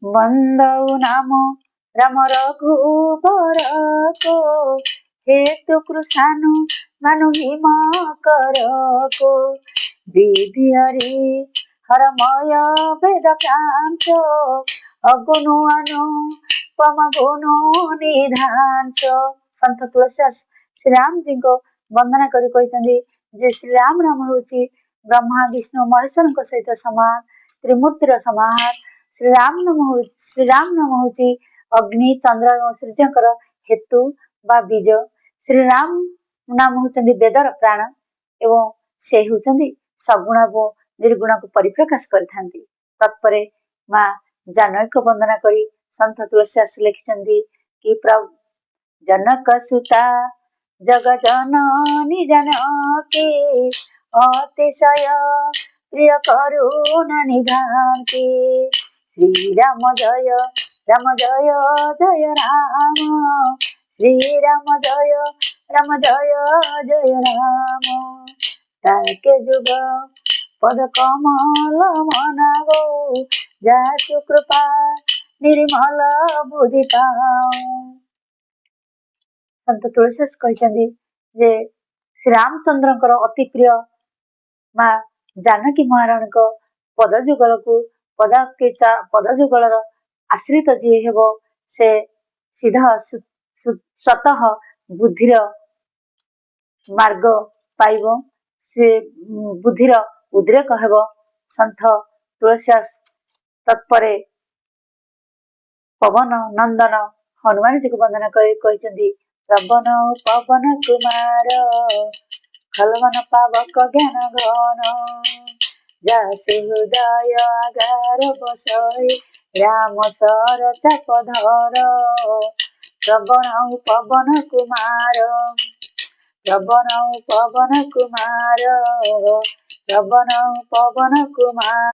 बंदौ नाम राम रघुबर को हेतु कृषानु मानु हिम कर को विधि हरि हरमय वेद कांच अगुनु अनुपम गुनु निधांस। संत तुलसीदास श्री राम जी को वंदना करी कहते जे श्री राम नाम हूँ ब्रह्मा विष्णु महेश्वर सहित समान त्रिमूर्तिर समाहार। श्री राम नाम हूँ अग्नि चंद्र और सूर्यकर हेतु बा बीज। श्री राम नाम हूँ वेदर प्राण एवं से होती सगुण व निर्गुण को परिप्रकाश करथांती। तत्परे माँ जानकी को वंदना करी संत तुलसीदास लिखिछन्ति कि प्रभु जनक सुता जग जननी जानकी अतिशय प्रिय करुणा निधांती। श्री राम जय जय राम श्री राम जय जय राम। ताके जुग पद कमल मनावो जासु कृपा निर्मल बुद्धि पाओ। संत तुलसीदास कहते जे श्री रामचंद्र अति प्रिय माँ जानकी महाराणी को पदजुगल को पदजुगल आश्रित जी हेब से सीधा स्वतः बुद्धिर मार्ग पाइब से बुद्धिर उद्रेक हेब। संत तुलसीदास तत्परे पवन नंदन हनुमान जी को वंदना कहते पवन पवन कुमार खलवन पावक ज्ञान घन जासु हृदय आगार बसई राम सर चाप धर। पवन कुमार पवन कुमार पवन कुमार